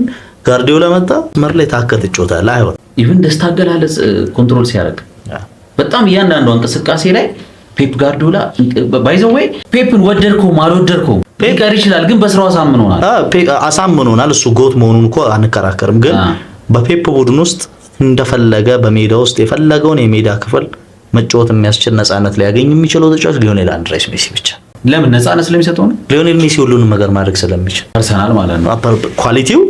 ጋርዲዮላ መጣ መር ላይ ታከት ይጮታል። አይሆን ኢቭን ደስታ አገላለጽ ኮንትሮል ሲያደርግ በጣም እያንዳንዱ እንቅስቃሴ ላይ ፔፕ ጋርዲዮላ ባይዘው ወይ ፔፕን ወደድከው አልወደድከው ሊቀር ይችላል፣ ግን በስራው አሳምኖናል። እሱ ጎት መሆኑን እኮ አንከራከርም። ግን በፔፕ ቡድን ውስጥ እንደፈለገ በሜዳ ውስጥ የፈለገውን የሜዳ ክፍል መጫወት የሚያስችል ነፃነት ሊያገኝ የሚችለው ተጫዋች ሊዮኔል አንድሬስ ሜሲ ብቻ። ለምን ነፃነት ስለሚሰጠው ነው። ሊዮኔል ሜሲ ሁሉንም ነገር ማድረግ ስለሚችል አርሰናል ማለት ነው ኳሊቲው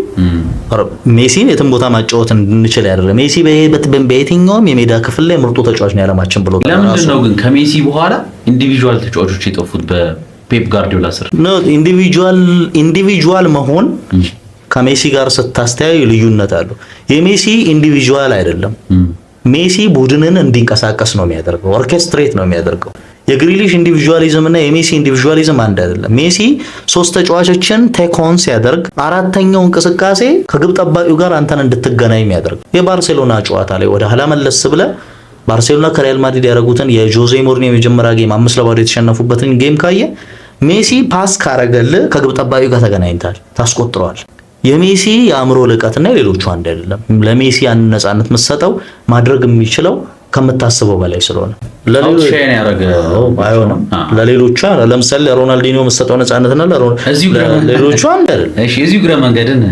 ሜሲን የትም ቦታ ማጫወት እንድንችል ያደረገ ሜሲ በየትኛውም የሜዳ ክፍል ላይ ምርጡ ተጫዋች ነው ያለማችን ብሎ። ለምንድን ነው ግን ከሜሲ በኋላ ኢንዲቪጁዋል ተጫዋቾች የጠፉት በፔፕ ጋርዲዮላ ስር? ነው ኢንዲቪጁዋል መሆን ከሜሲ ጋር ስታስተያዩ ልዩነት አለው። የሜሲ ኢንዲቪጁዋል አይደለም። ሜሲ ቡድንን እንዲንቀሳቀስ ነው የሚያደርገው፣ ኦርኬስትሬት ነው የሚያደርገው። የግሪሊሽ ኢንዲቪጁዋሊዝም እና የሜሲ ኢንዲቪጁዋሊዝም አንድ አይደለም። ሜሲ 3 ተጫዋቾችን ቴኮን ሲያደርግ አራተኛው እንቅስቃሴ ከግብ ጠባቂው ጋር አንተን እንድትገናኝ የሚያደርግ። የባርሴሎና ጨዋታ ላይ ወደ ኋላ መለስ ብለ ባርሴሎና ከሪያል ማድሪድ ያደረጉትን የጆዜ ሞሪኒዮ የመጀመሪያ ጌም 5-2 የተሸነፉበትን ጌም ካየ ሜሲ ፓስ ካረገል ከግብ ጠባቂው ጋር ተገናኝታል፣ ታስቆጥረዋል። የሜሲ የአእምሮ ልቀትና የሌሎቹ አንድ አይደለም። ለሜሲ ያን ነፃነት የምትሰጠው ማድረግ የሚችለው ከምታስበው በላይ ስለሆነ ለሌሎቹ ለምሳሌ ለሮናልዲኒዮ የምትሰጠው ነፃነትና ለሌሎቹ አንድ አይደለም። እሺ፣ እዚሁ ግረ መንገድን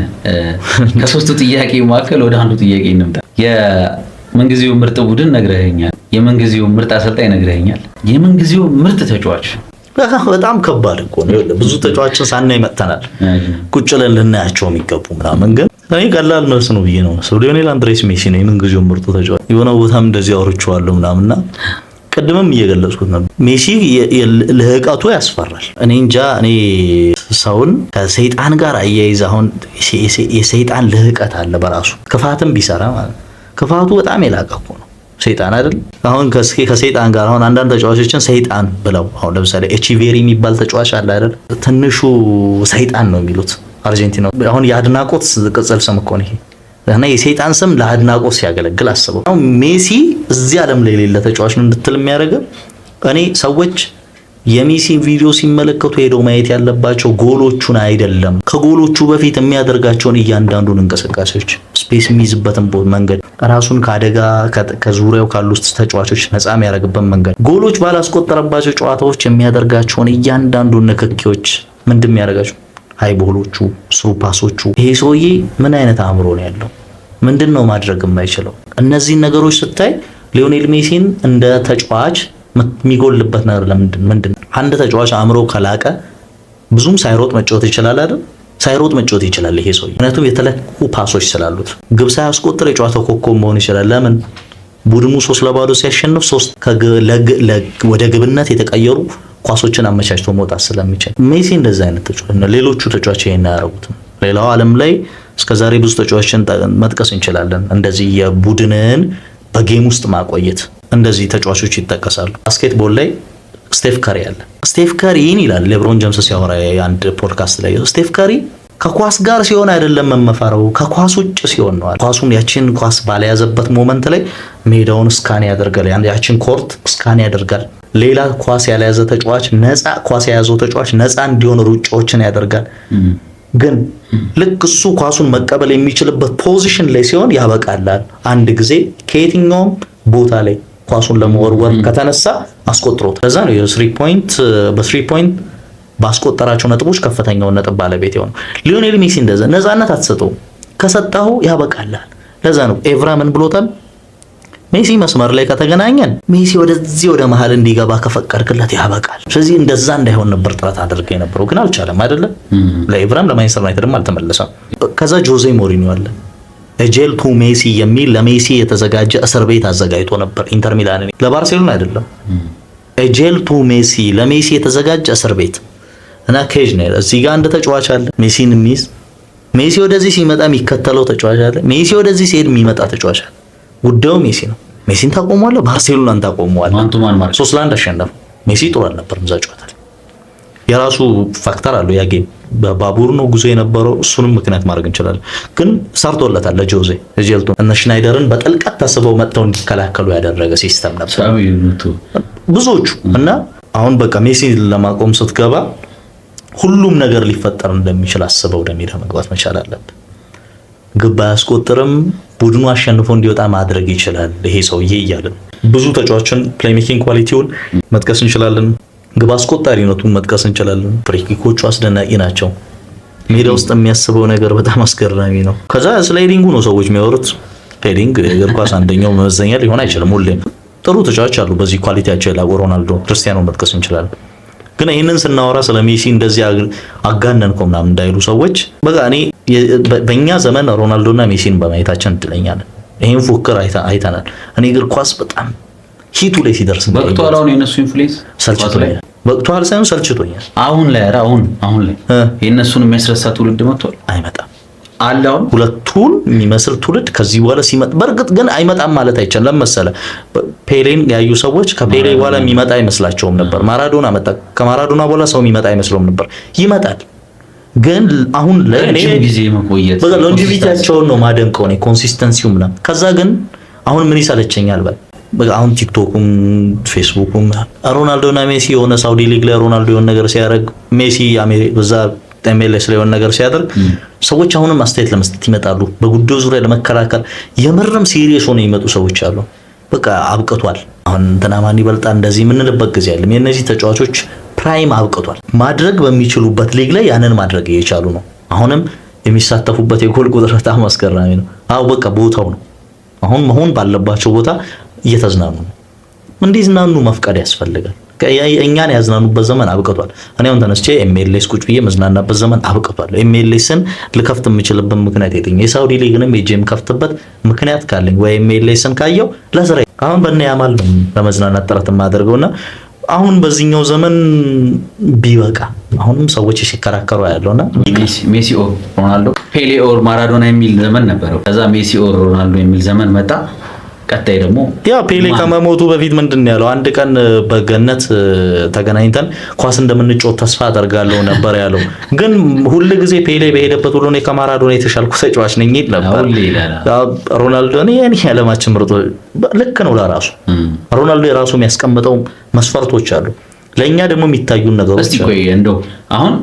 ከሶስቱ ጥያቄ መካከል ወደ አንዱ ጥያቄ እንምጣ። የምንጊዜው ምርጥ ቡድን ነግረኸኛል፣ የምንጊዜው ምርጥ አሰልጣኝ ነግረኸኛል። የምንጊዜው ምርጥ ተጫዋች በጣም ከባድ እኮ ነው። ብዙ ተጫዋቾችን ሳናይ መጥተናል፣ ቁጭ ብለን ልናያቸው የሚገቡ ምናምን። ግን እኔ ቀላል መልስ ነው ብዬ ነው መስሎ ሊዮኔል አንድሬስ ሜሲ ነው የምንጊዜው ምርጡ ተጫዋች። የሆነ ቦታም እንደዚህ አውርቼዋለሁ ምናምንና ቅድምም እየገለጽኩት ነበር። ሜሲ ልህቀቱ ያስፈራል። እኔ እንጃ እኔ ሰውን ከሰይጣን ጋር አያይዝ አሁን የሰይጣን ልህቀት አለ በራሱ ክፋትም ቢሰራ ማለት ክፋቱ በጣም የላቀ እኮ ነው። ሰይጣን አይደል? አሁን ከሰይጣን ጋር አሁን አንዳንድ ተጫዋቾችን ሰይጣን ብለው አሁን ለምሳሌ ኤቺቬሪ የሚባል ተጫዋች አለ አይደል? ትንሹ ሰይጣን ነው የሚሉት አርጀንቲና። አሁን የአድናቆት ቅጽል ስም እኮ ነው ይሄ። እና የሰይጣን ስም ለአድናቆት ሲያገለግል አስበው። አሁን ሜሲ እዚህ ዓለም ላይ የሌለ ተጫዋች ነው እንድትል የሚያደርገው እኔ ሰዎች የሜሲን ቪዲዮ ሲመለከቱ ሄደው ማየት ያለባቸው ጎሎቹን አይደለም፣ ከጎሎቹ በፊት የሚያደርጋቸውን እያንዳንዱን እንቅስቃሴዎች፣ ስፔስ የሚይዝበትን መንገድ፣ ራሱን ከአደጋ ከዙሪያው ካሉ ተጫዋቾች ነፃ የሚያደርግበት መንገድ፣ ጎሎች ባላስቆጠረባቸው ጨዋታዎች የሚያደርጋቸውን እያንዳንዱን ንክኪዎች ምንድን የሚያደርጋቸው ሃይቦሎቹ፣ ስሩ ፓሶቹ። ይሄ ሰውዬ ምን አይነት አእምሮ ነው ያለው? ምንድን ነው ማድረግ የማይችለው? እነዚህን ነገሮች ስታይ ሊዮኔል ሜሲን እንደ ተጫዋች የሚጎልበት ነገር ምንድን ነው? አንድ ተጫዋች አእምሮ ከላቀ ብዙም ሳይሮጥ መጫወት ይችላል አይደል? ሳይሮጥ መጫወት ይችላል ይሄ ሰውዬ። ምክንያቱም የተለኩ ፓሶች ስላሉት ግብ ሳያስቆጥር የጨዋታው ኮከብ መሆን ይችላል። ለምን? ቡድኑ 3-0 ሲያሸንፍ 3 ወደ ግብነት የተቀየሩ ኳሶችን አመቻችቶ መውጣት ስለሚችል ሜሲ እንደዛ አይነት ተጫዋች ነው። ሌሎቹ ተጫዋቾች ይሄን አያደርጉትም። ሌላው ዓለም ላይ እስከዛሬ ብዙ ተጫዋቾችን መጥቀስ እንችላለን። እንደዚህ የቡድንን በጌም ውስጥ ማቆየት እንደዚህ ተጫዋቾች ይጠቀሳሉ። ባስኬትቦል ላይ ስቴፍ ካሪ አለ። ስቴፍ ካሪን ይላል ሌብሮን ጄምስ ሲያወራ አንድ ፖድካስት ላይ ስቴፍ ካሪ ከኳስ ጋር ሲሆን አይደለም መመፈረው ከኳስ ውጭ ሲሆን ነው። ኳሱን ያቺን ኳስ ባለያዘበት ሞመንት ላይ ሜዳውን ስካን ያደርጋል። ያቺን ኮርት ስካን ያደርጋል። ሌላ ኳስ ያለያዘ ተጫዋች ነፃ ኳስ የያዘው ተጫዋች ነፃ እንዲሆን ሩጫዎችን ያደርጋል። ግን ልክ እሱ ኳሱን መቀበል የሚችልበት ፖዚሽን ላይ ሲሆን ያበቃላል። አንድ ጊዜ ከየትኛውም ቦታ ላይ ኳሱን ለመወርወር ከተነሳ አስቆጥሮት። ለዛ ነው በ3 ፖይንት ባስቆጠራቸው ነጥቦች ከፍተኛውን ነጥብ ባለቤት የሆነው። ሊዮኔል ሜሲ እንደዛ ነፃነት አትሰጠው፣ ከሰጣው ያበቃላል። ለዛ ነው ኤቭራ ምን ብሎታል? ሜሲ መስመር ላይ ከተገናኘን ሜሲ ወደዚህ ወደ መሃል እንዲገባ ከፈቀድክለት ያበቃል። ስለዚህ እንደዛ እንዳይሆን ነበር ጥረት አድርገው የነበረው፣ ግን አልቻለም አይደለም። ለኤቭራም ለማንቸስተር ዩናይትድም አልተመለሰም። ከዛ ጆዜ ሞሪኒዮ አለ ኤጄል ቱ ሜሲ የሚል ለሜሲ የተዘጋጀ እስር ቤት አዘጋጅቶ ነበር ኢንተር ሚላን፣ ለባርሴሎና አይደለም። ኤጄል ቱ ሜሲ ለሜሲ የተዘጋጀ እስር ቤት እና ኬጅ ነው። እዚህ ጋር አንድ ተጫዋች አለ ሜሲን የሚይዝ፣ ሜሲ ወደዚህ ሲመጣ የሚከተለው ተጫዋች አለ፣ ሜሲ ወደዚህ ሲሄድ የሚመጣ ተጫዋች አለ። ጉዳዩ ሜሲ ነው። ሜሲን ታቆመዋለህ፣ ባርሴሎናን ታቆመዋለህ። 3-1 አሸነፈ። ሜሲ ጥሩ አልነበረም እዛ ጨዋታ ላይ። የራሱ ፋክተር አለው ያ ጌም በባቡር ነው ጉዞ የነበረው፣ እሱንም ምክንያት ማድረግ እንችላለን። ግን ሰርቶለታል ለጆዜ ኤጄልቶ። እነ ሽናይደርን በጥልቀት ተስበው መጥተው እንዲከላከሉ ያደረገ ሲስተም ነበር ብዙዎቹ። እና አሁን በቃ ሜሲ ለማቆም ስትገባ ሁሉም ነገር ሊፈጠር እንደሚችል አስበው ወደ ሜዳ መግባት መቻል አለብህ። ግብ አያስቆጥርም፣ ቡድኑ አሸንፎ እንዲወጣ ማድረግ ይችላል ይሄ ሰውዬ እያለን ብዙ ተጫዋቾችን ፕሌይ ሜኪንግ ኳሊቲውን መጥቀስ እንችላለን። ግብ አስቆጣሪነቱን መጥቀስ እንችላለን። ፍሪኪኮቹ አስደናቂ ናቸው። ሜዳ ውስጥ የሚያስበው ነገር በጣም አስገራሚ ነው። ከዛ ስላይዲንጉ ነው ሰዎች የሚያወሩት። ሄዲንግ እግር ኳስ አንደኛው መመዘኛ ሊሆን አይችልም። ሁሌም ጥሩ ተጫዋች አሉ በዚህ ኳሊቲያቸው ላይ ሮናልዶ፣ ክርስቲያኖ መጥቀስ እንችላለን። ግን ይህንን ስናወራ ስለ ሜሲ እንደዚህ አጋነንኮ ምናምን እንዳይሉ ሰዎች በቃ እኔ በእኛ ዘመን ሮናልዶና ሜሲን በማየታችን እድለኛ ነን። ይሄን ፉክክር አይተናል። እኔ እግር ኳስ በጣም ሂቱ ላይ ሲደርስ በቅቷል። አሁን የነሱ ኢንፍሉዌንስ ሰልችቶኛል። በቅቷል ሳይሆን ሰልችቶኛል። አሁን ላይ የነሱን የሚያስረሳ ትውልድ መጥቷል። አይመጣም አለ አሁን ሁለቱን የሚመስል ትውልድ ከዚህ በኋላ ሲመጣ፣ በእርግጥ ግን አይመጣም ማለት አይቻልም። ለምሳሌ ፔሌን ያዩ ሰዎች ከፔሌ በኋላ የሚመጣ አይመስላቸውም ነበር። ማራዶና መጣ። ከማራዶና በኋላ ሰው የሚመጣ አይመስለውም ነበር። ይመጣል ግን አሁን ላይ ጊዜ መቆየት በቃ ሎንጂቪቲያቸውን ነው ማደንቀው ነው ኮንሲስተንሲው ምናምን። ከዛ ግን አሁን ምን ይሰለቸኛል በቃ አሁን ቲክቶኩም ፌስቡኩም ሮናልዶና ሜሲ የሆነ ሳውዲ ሊግ ላይ ሮናልዶ የሆነ ነገር ሲያደርግ ሜሲ በዛ MLS ላይ የሆነ ነገር ሲያደርግ ሰዎች አሁንም አስተያየት ለመስጠት ይመጣሉ። በጉዳዩ ዙሪያ ለመከራከር የምርም ሲሪየስ ሆነው የሚመጡ ሰዎች አሉ። በቃ አብቅቷል። አሁን እንትና ማን ይበልጣል እንደዚህ የምንልበት ጊዜ አለ። የእነዚህ ተጫዋቾች ፕራይም አብቅቷል። ማድረግ በሚችሉበት ሊግ ላይ ያንን ማድረግ እየቻሉ ነው። አሁንም የሚሳተፉበት የጎል ቁጥር በጣም አስገራሚ ነው። በቃ ቦታው ነው። አሁን መሆን ባለባቸው ቦታ እየተዝናኑ ነው። እንዲዝናኑ መፍቀድ ያስፈልጋል። እኛን ያዝናኑበት ዘመን አብቅቷል። እኔ አሁን ተነስቼ MLS ቁጭ ብዬ መዝናናበት ዘመን አብቅቷል። MLSን ልከፍት የምችልበት ምክንያት የለኝም። የሳውዲ ሊግንም የጄም ከፍትበት ምክንያት ካለኝ ወይ MLSን ካየው ለስራ አሁን በእነ ያማል ነው ለመዝናናት ጥረት የማደርገውና አሁን በዚህኛው ዘመን ቢበቃ አሁንም ሰዎች ሲከራከሩ ያለውና ሜሲ ኦር ሮናልዶ፣ ፔሌ ኦር ማራዶና የሚል ዘመን ነበረው። ከዛ ሜሲ ኦር ሮናልዶ የሚል ዘመን መጣ። ቀጣይ ደግሞ ያ ፔሌ ከመሞቱ በፊት ምንድነው ያለው? አንድ ቀን በገነት ተገናኝተን ኳስ እንደምንጫወት ተስፋ አደርጋለሁ ነበር ያለው። ግን ሁሉ ጊዜ ፔሌ በሄደበት ሁሉ ነው ከማራዶና የተሻልኩ ተጫዋች ነኝ ይል ነበር። ሮናልዶ እኔ የዓለማችን ምርጥ ልክ ነው ለራሱ። ሮናልዶ የራሱ የሚያስቀምጠው መስፈርቶች አሉ፣ ለኛ ደግሞ የሚታዩን ነገሮች። እስቲ ቆይ እንደው አሁን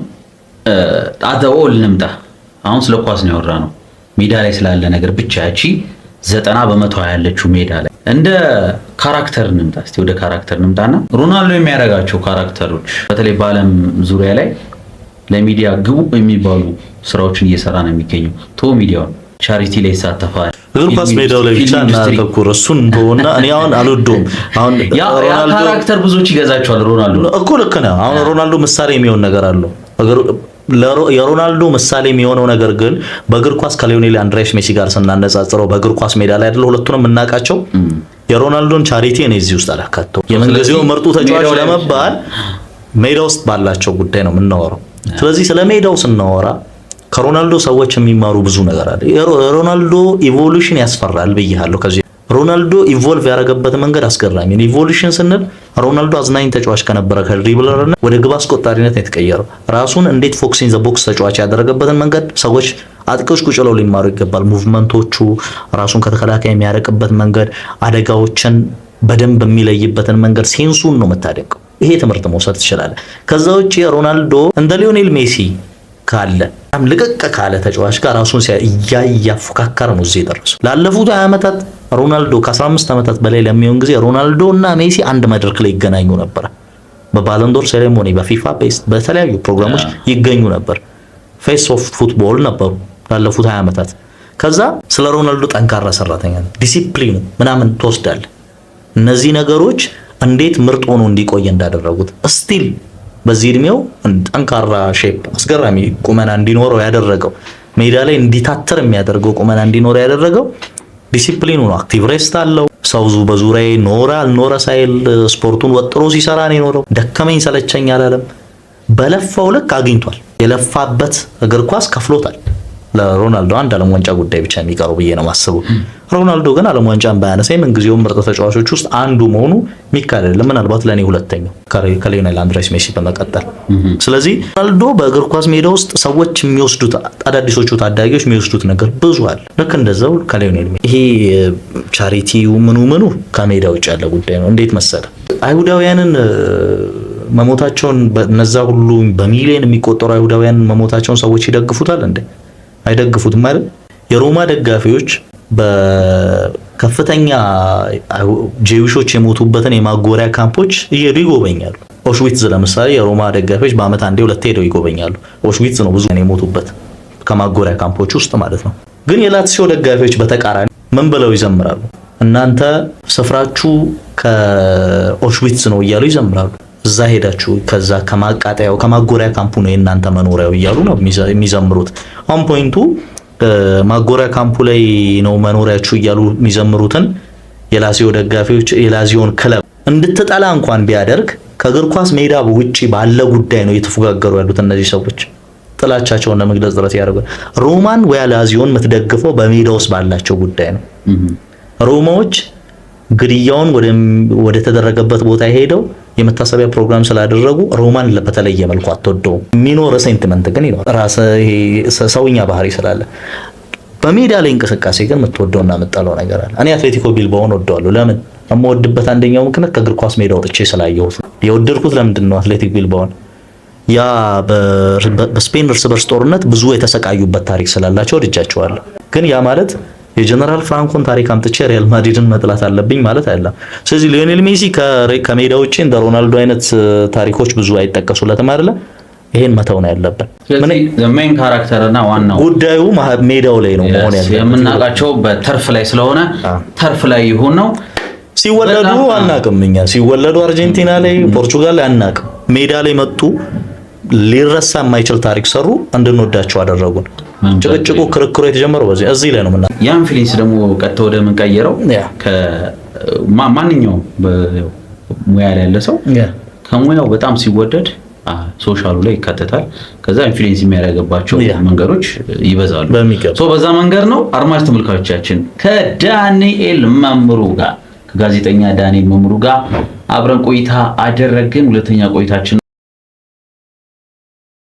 አዳኦል ልምጣ። አሁን ስለ ኳስ ነው ያወራነው፣ ሜዳ ላይ ስላለ ነገር ብቻ ያቺ 90% ያለችው ሜዳ ላይ እንደ ካራክተር እንምጣ። እስቲ ወደ ካራክተር እንምጣና ሮናልዶ የሚያደርጋቸው ካራክተሮች በተለይ በዓለም ዙሪያ ላይ ለሚዲያ ግቡ የሚባሉ ስራዎችን እየሰራ ነው የሚገኘው። ቶ ሚዲያውን ቻሪቲ ላይ ይሳተፋል። እግር ኳስ ሜዳው ላይ ብቻ እናተኩር። እሱን እንደሆነ እኔ አሁን አልወደውም። አሁን ሮናልዶ ካራክተር ብዙዎች ይገዛቸዋል። ሮናልዶ እኮ ልክ ነው። አሁን ሮናልዶ ምሳሌ የሚሆን ነገር አለው። የሮናልዶ ምሳሌ የሚሆነው ነገር ግን በእግር ኳስ ከሊዮኔል አንድሬስ ሜሲ ጋር ስናነጻጽረው በእግር ኳስ ሜዳ ላይ አይደለ ሁለቱንም የምናውቃቸው። የሮናልዶን ቻሪቲ እኔ እዚህ ውስጥ አላካተው። የምንጊዜው ምርጡ ተጫዋች ለመባል ሜዳ ውስጥ ባላቸው ጉዳይ ነው የምናወራው። ስለዚህ ስለ ሜዳው ስናወራ ከሮናልዶ ሰዎች የሚማሩ ብዙ ነገር አለ። የሮናልዶ ኢቮሉሽን ያስፈራል ብያለሁ። ከዚህ ሮናልዶ ኢቮልቭ ያደረገበት መንገድ አስገራሚ ነው። ኢቮሉሽን ስንል ሮናልዶ አዝናኝ ተጫዋች ከነበረ ከድሪብለርና ወደ ግብ አስቆጣሪነት የተቀየረው ራሱን እንዴት ፎክስ ኢን ዘ ቦክስ ተጫዋች ያደረገበትን መንገድ ሰዎች አጥቂዎች ቁጭ ብለው ሊማሩ ይገባል። ሙቭመንቶቹ፣ ራሱን ከተከላካይ የሚያረቅበት መንገድ፣ አደጋዎችን በደንብ የሚለይበትን መንገድ፣ ሴንሱን ነው የምታደንቀው። ይሄ ትምህርት መውሰድ ትችላለህ። ከዛ ውጪ ሮናልዶ እንደ ሊዮኔል ሜሲ ካለ ልቅቅ ካለ ተጫዋች ጋር ራሱን እያፎካከረ ነው እዚህ የደረሰው። ላለፉት 20 ዓመታት ሮናልዶ ከ15 ዓመታት በላይ ለሚሆን ጊዜ ሮናልዶ እና ሜሲ አንድ መድረክ ላይ ይገናኙ ነበር። በባለንዶር ሴሬሞኒ፣ በፊፋ ቤስት፣ በተለያዩ ፕሮግራሞች ይገኙ ነበር። ፌስ ኦፍ ፉትቦል ነበሩ ላለፉት 20 ዓመታት። ከዛ ስለ ሮናልዶ ጠንካራ ሰራተኛ ነው፣ ዲሲፕሊኑ ምናምን ትወስዳለህ። እነዚህ ነገሮች እንዴት ምርጥ ሆኖ እንዲቆይ እንዳደረጉት ስቲል በዚህ እድሜው ጠንካራ ሼፕ አስገራሚ ቁመና እንዲኖረው ያደረገው ሜዳ ላይ እንዲታተር የሚያደርገው ቁመና እንዲኖረው ያደረገው ዲሲፕሊኑ ነው። አክቲቭ ሬስት አለው። ሰው በዙሪያዬ ኖረ አልኖረ ሳይል ስፖርቱን ወጥሮ ሲሰራ ነው የኖረው። ደከመኝ ሰለቸኝ አላለም። በለፋው ልክ አግኝቷል። የለፋበት እግር ኳስ ከፍሎታል። ለሮናልዶ አንድ ዓለም ዋንጫ ጉዳይ ብቻ የሚቀረው ብዬ ነው ማስበው። ሮናልዶ ግን ዓለም ዋንጫን ባያነሳ ምንጊዜውም ምርጥ ተጫዋቾች ውስጥ አንዱ መሆኑ የሚካድ አይደለም። ምናልባት ለኔ ሁለተኛው ከሊዮኔል አንድሬስ ሜሲ በመቀጠል። ስለዚህ ሮናልዶ በእግር ኳስ ሜዳ ውስጥ ሰዎች የሚወስዱት አዳዲሶቹ ታዳጊዎች የሚወስዱት ነገር ብዙ አለ። ልክ እንደዛው ከሊዮኔል ሜሲ ይሄ ቻሪቲው ምኑ ከሜዳ ውጭ ያለ ጉዳይ ነው። እንዴት መሰለ አይሁዳውያንን መሞታቸውን በነዛ ሁሉ በሚሊዮን የሚቆጠሩ አይሁዳውያንን መሞታቸውን ሰዎች ይደግፉታል እንዴ? አይደግፉትም ማለት። የሮማ ደጋፊዎች በከፍተኛ ጄዊሾች የሞቱበትን የማጎሪያ ካምፖች እየሄዱ ይጎበኛሉ። ኦሽዊትዝ ለምሳሌ የሮማ ደጋፊዎች በአመት አንዴ ሁለቴ ሄደው ይጎበኛሉ። ኦሽዊትዝ ነው ብዙ የሞቱበት ከማጎሪያ ካምፖች ውስጥ ማለት ነው። ግን የላትሲዮ ደጋፊዎች በተቃራኒ ምን ብለው ይዘምራሉ? እናንተ ስፍራችሁ ከኦሽዊትዝ ነው እያሉ ይዘምራሉ። እዛ ሄዳችሁ ከዛ ከማቃጠያው ከማጎሪያ ካምፑ ነው የእናንተ መኖሪያው እያሉ ነው የሚዘምሩት። አሁን ፖይንቱ ማጎሪያ ካምፑ ላይ ነው መኖሪያችሁ እያሉ የሚዘምሩትን የላዚዮ ደጋፊዎች የላዚዮን ክለብ እንድትጠላ እንኳን ቢያደርግ ከእግር ኳስ ሜዳ ውጪ ባለ ጉዳይ ነው እየተፎጋገሩ ያሉት እነዚህ ሰዎች። ጥላቻቸውን ለመግለጽ ጥረት ያደርጋሉ። ሮማን ወይ ላዚዮን የምትደግፈው በሜዳ ውስጥ ባላቸው ጉዳይ ነው። ሮማዎች ግድያውን ወደ ተደረገበት ቦታ ሄደው የመታሰቢያ ፕሮግራም ስላደረጉ ሮማን በተለየ መልኩ አትወደውም። የሚኖር ሴንቲመንት ግን ይኖር ራስ ሰውኛ ባህሪ ስላለ በሜዳ ላይ እንቅስቃሴ ግን የምትወደውና የምትጠላው ነገር አለ። እኔ አትሌቲኮ ቢልባኦን ወደዋለሁ። ለምን? የምወድበት አንደኛው ምክንያት ከእግር ኳስ ሜዳ ወጥቼ ስላየሁት። የወደድኩት ለምንድን ነው? አትሌቲክ ቢልባኦን ያ በስፔን እርስ በርስ ጦርነት ብዙ የተሰቃዩበት ታሪክ ስላላቸው ወድጃቸዋለሁ። ግን ያ ማለት የጀነራል ፍራንኮን ታሪክ አምጥቼ ሪያል ማድሪድን መጥላት አለብኝ ማለት አይደለም። ስለዚህ ሊዮኔል ሜሲ ከሜዳ ውጪ እንደ ሮናልዶ አይነት ታሪኮች ብዙ አይጠቀሱለትም አይደለ? ይሄን መተው ነው ያለብን። ስለዚህ ሜን ካራክተርና ዋናው ጉዳዩ ሜዳው ላይ ነው መሆን ያለበት። የምናውቃቸው በተርፍ ላይ ስለሆነ ተርፍ ላይ ይሁን ነው። ሲወለዱ አናውቅም። እኛ ሲወለዱ አርጀንቲና ላይ ፖርቹጋል ላይ አናውቅም። ሜዳ ላይ መጡ፣ ሊረሳ የማይችል ታሪክ ሰሩ፣ እንድንወዳቸው አደረጉን። ጭቅጭቁ ክርክሩ የተጀመረው እዚህ ላይ ነው። ያን ፊሊንስ ደግሞ ቀጥታ ወደ ምን ቀየረው? ማንኛውም ሙያ ላይ ያለ ሰው ከሙያው በጣም ሲወደድ ሶሻሉ ላይ ይካተታል። ከዛ ኢንፍሉዌንስ የሚያደርግባቸው መንገዶች ይበዛሉ። በዛ መንገድ ነው አድማጭ ተመልካቾቻችን ከዳንኤል መምሩ ጋር ከጋዜጠኛ ዳንኤል መምሩ ጋር አብረን ቆይታ አደረግን። ሁለተኛ ቆይታችን